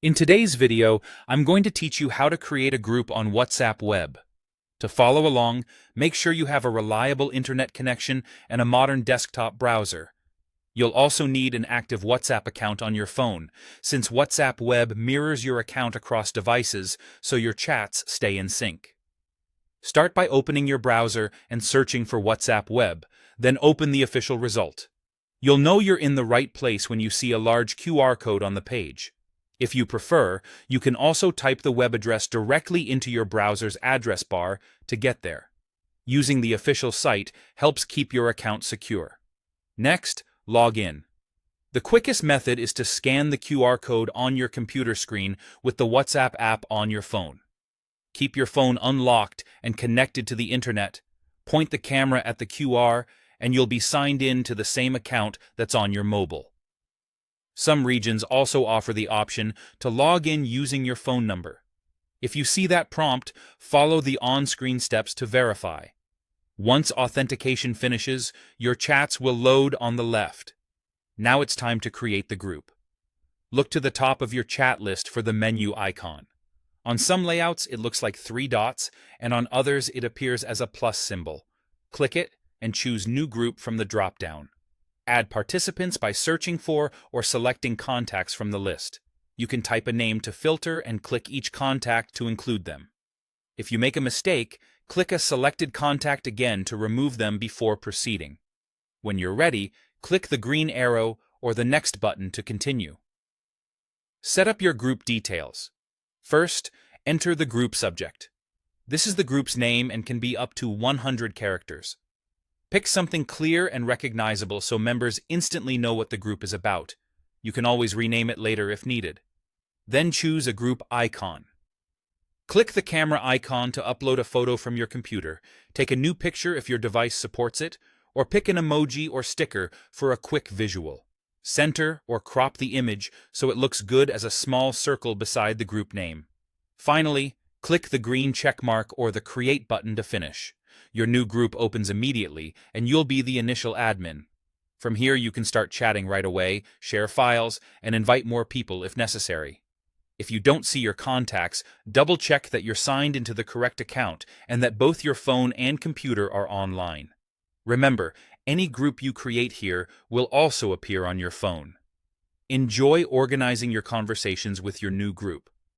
In today's video, I'm going to teach you how to create a group on WhatsApp Web. To follow along, make sure you have a reliable internet connection and a modern desktop browser. You'll also need an active WhatsApp account on your phone, since WhatsApp Web mirrors your account across devices so your chats stay in sync. Start by opening your browser and searching for WhatsApp Web, then open the official result. You'll know you're in the right place when you see a large QR code on the page. If you prefer, you can also type the web address directly into your browser's address bar to get there. Using the official site helps keep your account secure. Next, log in. The quickest method is to scan the QR code on your computer screen with the WhatsApp app on your phone. Keep your phone unlocked and connected to the internet. Point the camera at the QR, and you'll be signed in to the same account that's on your mobile. Some regions also offer the option to log in using your phone number. If you see that prompt, follow the on-screen steps to verify. Once authentication finishes, your chats will load on the left. Now it's time to create the group. Look to the top of your chat list for the menu icon. On some layouts, it looks like 3 dots, and on others, it appears as a plus symbol. Click it and choose New Group from the drop-down. Add participants by searching for or selecting contacts from the list. You can type a name to filter and click each contact to include them. If you make a mistake, click a selected contact again to remove them before proceeding. When you're ready, click the green arrow or the next button to continue. Set up your group details. First, enter the group subject. This is the group's name and can be up to 100 characters. Pick something clear and recognizable so members instantly know what the group is about. You can always rename it later if needed. Then choose a group icon. Click the camera icon to upload a photo from your computer, take a new picture if your device supports it, or pick an emoji or sticker for a quick visual. Center or crop the image so it looks good as a small circle beside the group name. Finally, click the green check mark or the Create button to finish. Your new group opens immediately, and you'll be the initial admin. From here, you can start chatting right away, share files, and invite more people if necessary. If you don't see your contacts, double-check that you're signed into the correct account and that both your phone and computer are online. Remember, any group you create here will also appear on your phone. Enjoy organizing your conversations with your new group.